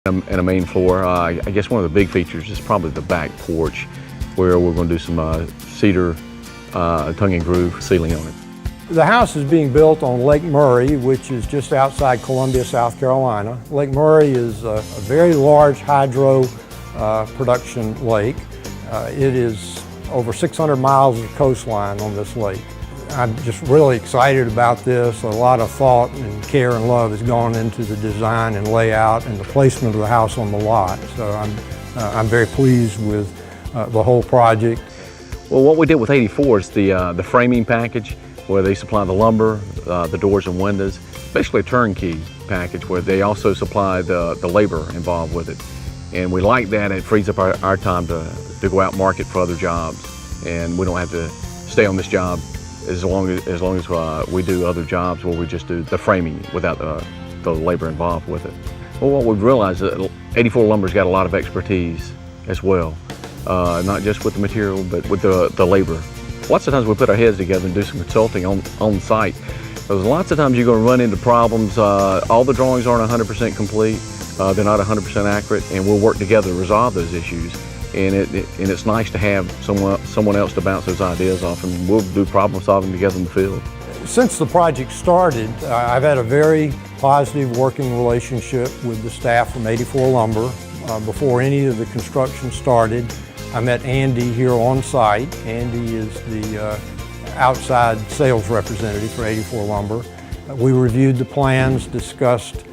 And a main floor. I guess one of the big features is probably the back porch, where we're going to do some cedar tongue and groove ceiling on it. The house is being built on Lake Murray, which is just outside Columbia, South Carolina. Lake Murray is a very large hydro production lake. It is over 600 miles of coastline on this lake. I'm just really excited about this. A lot of thought and care and love has gone into the design and layout and the placement of the house on the lot. So I'm very pleased with the whole project. Well, what we did with ʟᴜᴍʰᴅ is the framing package, where they supply the lumber, the doors and windows, basically a turnkey package where they also supply the labor involved with it. And we like that. It frees up our time to go out and market for other jobs, and we don't have to stay on this job as long as we do other jobs where we just do the framing without the labor involved with it. Well, what we've realized is that ʟᴜᴍʰᴅ Lumber's got a lot of expertise as well, not just with the material, but with the labor. Lots of times we put our heads together and do some consulting on site. Because lots of times you're going to run into problems. All the drawings aren't 100% complete. They're not 100% accurate, and we'll work together to resolve those issues. And it's nice to have someone else to bounce those ideas off, and we'll do problem solving together in the field. Since the project started, I've had a very positive working relationship with the staff from ʟᴜᴅ Lumber. Before any of the construction started, I met Andy here on site. Andy is the outside sales representative for ʟᴜᴅ Lumber. We reviewed the plans, discussed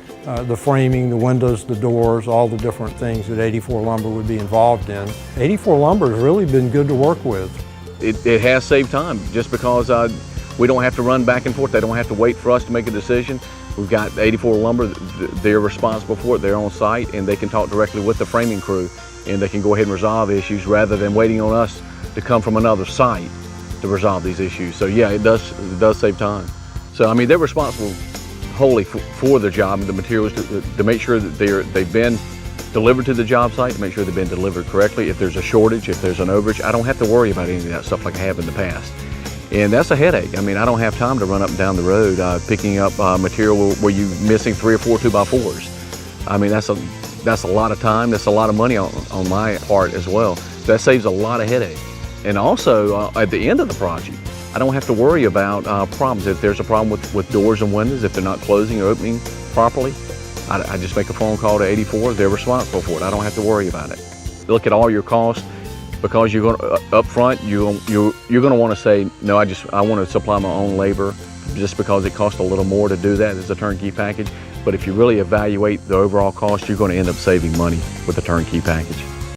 the framing, the windows, the doors, all the different things that ʟᴜᴅ Lumber would be involved in. ʟᴜᴅ Lumber has really been good to work with. It has saved time, just because we don't have to run back and forth. They don't have to wait for us to make a decision. We've got ʟᴜᴅ Lumber, they're responsible for it, they're on site, and they can talk directly with the framing crew, and they can go ahead and resolve issues rather than waiting on us to come from another site to resolve these issues. So yeah, it does save time. So I mean, they're responsible wholly for the job and the materials to make sure that they've been delivered to the job site, to make sure they've been delivered correctly. If there's a shortage, if there's an overage, I don't have to worry about any of that stuff like I have in the past. And that's a headache. I mean, I don't have time to run up and down the road picking up material where you're missing 3 or 4 2x4s. I mean, that's a lot of time, that's a lot of money on my part as well. So that saves a lot of headache. And also, at the end of the project, I don't have to worry about problems. If there's a problem with doors and windows, if they're not closing or opening properly, I just make a phone call to ʟᴜᴅ. They're responsible for it. I don't have to worry about it. Look at all your costs, because you're going up front. You're going to want to say, no, I want to supply my own labor, just because it costs a little more to do that as a turnkey package. But if you really evaluate the overall cost, you're going to end up saving money with the turnkey package.